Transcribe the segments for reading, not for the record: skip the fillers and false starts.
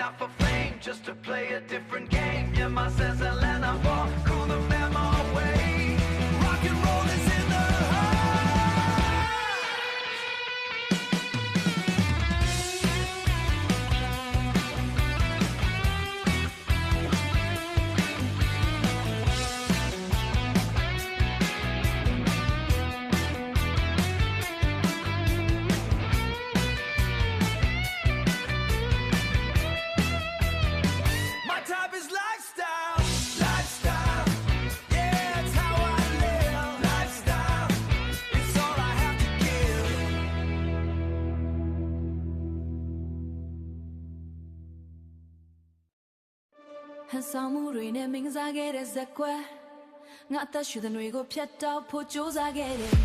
not for fame, just to play a different game. Yeah, my sense and land I fall, cool the memory way. Rock and roll is in the heart. My type is lifestyle, lifestyle. Yeah, it's how I live. Lifestyle, it's all I have to give. ဟန်ဆောင်မှုတွေနဲ့မင်းကစားခဲ့တဲ့ဇက်ကွယ်ငါအသက်ရှူတဲ့တွေကိုဖျက်တောက်ဖို့ကြိုးစားခဲ့တယ်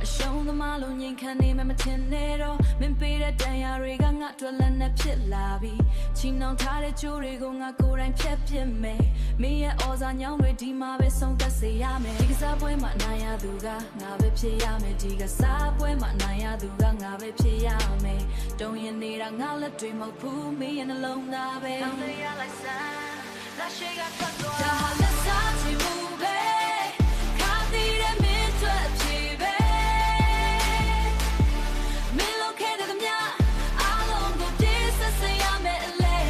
အရှုံးသမားလုံးငိမ်ခံနေမှမထင်နဲ့တော့မင်းပေးတဲ့တန်ရာတွေကငါအတွက်လည်းနဲ့ဖြစ်လာပြီချီနှောင်ထားတဲ့ကြိုးတွေကိုငါကိုယ်တိုင်ဖျက်ပစ်မယ်မင်းရဲ့ဩဇာညောင်းတွေဒီမှာပဲဆုံးသက်စေရမယ်ဒီကစားပွဲမှာနိုင်ရသူကငါပဲဖြစ်ရမယ်ဒီကစားပွဲမှာနိုင်ရသူကငါပဲဖြစ်ရမယ်တုံးရင်နေတာငါလက်တွေမဟုတ်ဘူးမင်းရဲ့နှလုံးသားပဲအောင်ရလိုက်စမ်းလာရှိကထွက်သွားဒါဟာလက်စားချင်မှုပဲခါသီးတဲ့မင်းတို့အဖြစ်ပဲမင်းလုံးခဲ့တဲ့မြအားလုံးကိုပြည့်စက်စရမယ်အလဲ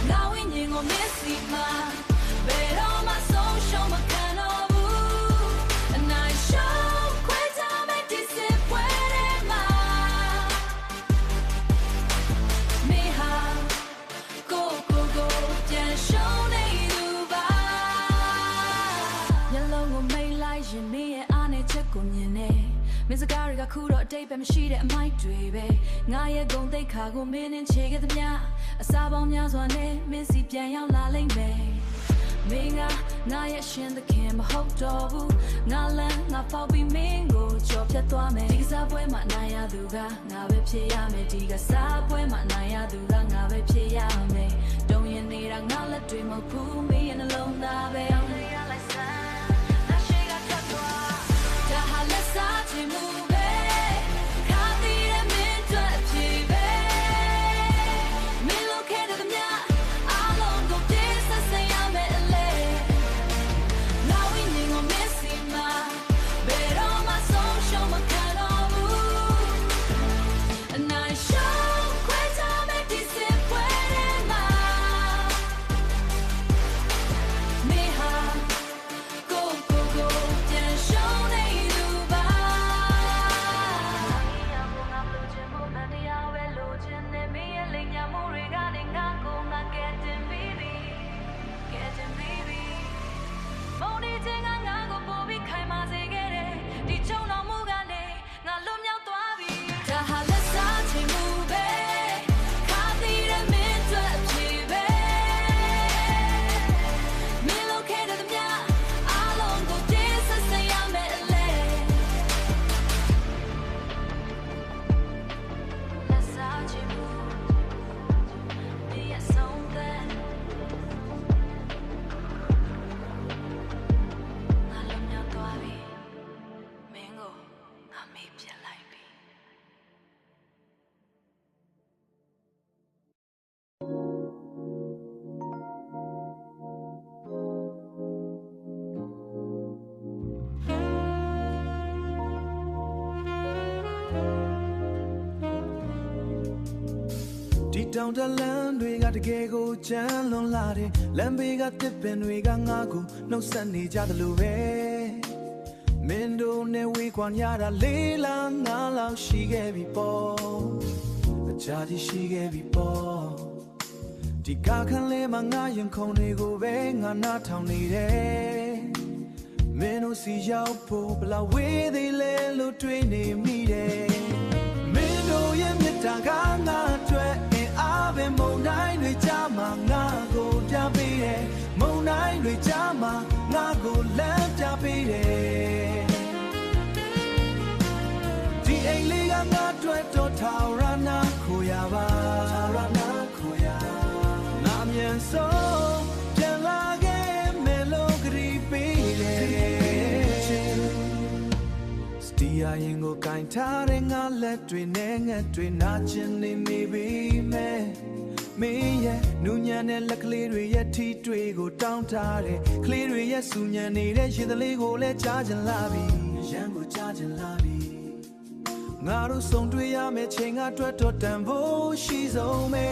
ငါဝိညာဉ်ကိုမစ်စီမှာဘယ်တော့မှဆုံးရှုံးမခံတော့ဘူးအနိုင်ရှုံးခွဲကြမယ်ဒီစစ်ပွဲထဲမှာမင်းဟာကိုပြန်ရှုံးနေသူပါမျက်လုံးကိုမိတ်လိုက်ရင်မင်းရဲ့အားနဲ့ချက်ကိုမြင်နေမင်းစကားတွေကခုတော့အတိတ်ပဲမရှိတဲ့အမိုက်တွေပဲငါရဲ့ဂုဏ်သိက္ခာကိုမင်းနဲ့ချေခဲ့သမျှအစာပေါင်းများစွာနဲ့မင်းစီပြန်ရောက်လာလိမ့်မယ်မင်းကငါရဲ့ရှင်သခင်မဟုတ်တော့ဘူးငါလမ်းငါပေါက်ပြီးမင်းကိုကြော်ဖြတ်သွားမယ်ဒီကစားပွဲမှာနိုင်ရသူကငါပဲဖြစ်ရမယ်ဒီကစားပွဲမှာနိုင်ရသူကငါပဲဖြစ်ရမယ်တုံးရင်နေတာငါလက်တွေမဟုတ်ဘူးမင်းရဲ့နှလုံးသားပဲအောင်ရလိုက်စမ်းလာရှိကထွက်သွားဒါဟာလက်စားချင်မှုပဲခါသီးတဲ့မင်းတို့အဖြစ်ပဲမင်းလုံးခဲ့တဲ့မြအားလုံးကိုပြည့်စက်စရမယ်အလဲငါဝိညာဉ်ကိုမစ်စီမှာဘယ်တော့မှဆုံးရှုံးမခံတော့ဘူးအနိုင်ရှုံးခွဲကြမယ်ဒီစစ်ပွဲထဲမှာမင်းဟာကိုပြန်ရှုံးနေသူပါငါလိုချင်မှုနဲ့တရားပဲလိုချင်နေမင်းရဲ့လိမ်ညာမှုတွေကနေငါကိုငါကဲတင်ပြီးပြီမုန်းနေခြင်းကငါကိုပို့ပြီးခိုင်မာစေခဲ့တယ်ဒီချုံတော်မူကနေငါလွတ်မြောက်သွားပြီဒါဟာလက်စားချင်မှုပဲခါသီးတဲ့မင်းတို့အဖြစ်ပဲမင်းလုံးခဲ့တဲ့မြအားလုံးကိုပြည့်စက်စရမယ်အလဲလက်စားချင်မှုဒီအဆုံးသက်ငါလွတ်မြောက်သွားပြီမင်းကိုငါမေ့ပြစ်လိုက်ပြီ ဒီတောင်တလန်းတွေကတကယ်ကိုချမ်းလွန်လာတယ်လမ်းဘေးကတစ်ပင်တွေကငါ့ကိုနှုတ်ဆက်နေကြသလိုပဲမင်းတို့နဲ့ဝေးကွာညတာလေးလားငါလောက်ရှိခဲ့ပြီပေါ့အချာကြီးရှိခဲ့ပြီပေါ့ဒီကခန်းလေးမှာငါရင်ခုန်တွေကိုပဲငါနားထောင်နေတယ်မင်းတို့စီရောက်ဖို့ဘလောက်ဝေးသေးလဲလို့တွေးနေမိတယ်မင်းတို့ရဲ့မြတ်တာကငါအတွက်အားပဲမုန်တိုင်းတွေကြားမှာငါကိုပြပေးတယ်မုန်တိုင်းတွေကြားမှာငါကိုလမ်းပြပေးတယ်ဒီအိမ်လေးကငါအတွက်တော့ထာဝရနာခိုရပါထာဝရနာခိုရငါမြန်ဆုံးပြန်လာခဲ့မယ်လို့ကတိပေးတယ်စတီယာရင်ကိုကင်ထားတဲ့ငါလက်တွေနဲ့ငှက်တွေနာကျင်နေမိပြီမဲမ နူညံတဲ့လက်ကလေးတွေရဲ့ထီတွေကိုတောင်းထားတယ်ကလေးတွေရဲ့စူညံနေတဲ့ရေသလေးကိုလည်းကြားချင်လာပြီရန်ကိုကြားချင်လာပြီငါတို့ဆုံတွေ့ရမယ့်ချိန်ကအတွက်တော့တန်ဖို့ရှိဆုံးပဲ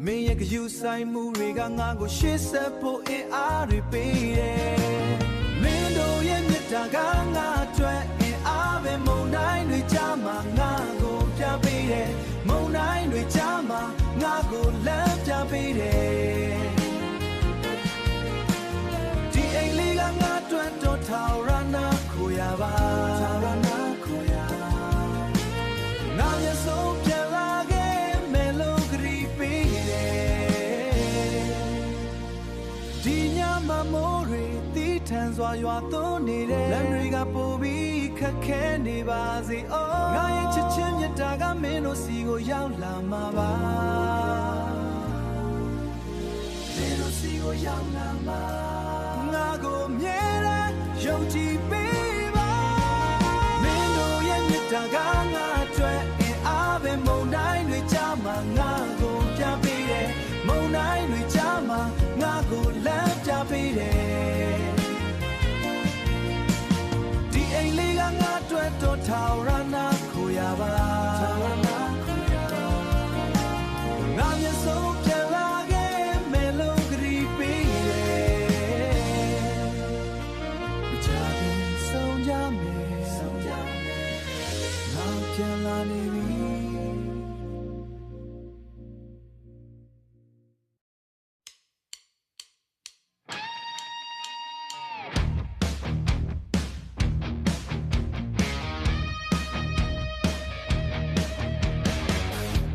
မင်းရဲ့ကြူဆိုင်မှုတွေကငါကိုရှေ့ဆက်ဖို့အင်အားတွေပေးတယ်မင်းတို့ရဲ့မြတ်တာကငါအတွက်အင်အားပဲမုန်တိုင်းတွေကြားမှာငါကိုပြပေးတယ်မုန်တိုင်းတွေကြားမှာငါကိုလမ်းပြပေးတယ်ဒီအိမ်လေးကငါအတွက်တော့ထာဝရနာကိုရပါထာဝရနာကိုရငါမျက်စုံပြန်လာခဲ့မယ်လို့ဂရီပေးတယ်ဒီညမှာမိုးတွေတီးထန်စွာရွာသွန်းနေတယ်လမ်းတွေကပိုပြီးခက်ခဲနေပါစေအော်ငါရဲ့ချစ်ချင်းမြတ်တာကမင်းတို့စီကိုရောက်လာမှာပါမင်းတို့စီကိုရောက်လာမှာငါကိုမြဲတမ်းယုံကြည်ပေးပါမင်းတို့ရဲ့မြတ်တာကငါအတွက်အင်အားပဲမုန်တိုင်းတွေကြားမှာငါကိုပြပေးတယ်မုန်တိုင်းတွေကြားမှာငါကိုလမ်းပြပေးတယ်ဒီအိမ်လေးကငါအတွက်တော့ထာဝရနာကိုရပါထာဝရနာကိုရငါမျက်စုံပြန်လာခဲ့မယ်လို့ဂရီပေးတယ်မကြခင်ဆုံးကြမယ်ဆုံးကြမယ်ငါပြန်လာနေပြီ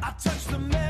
I touch the man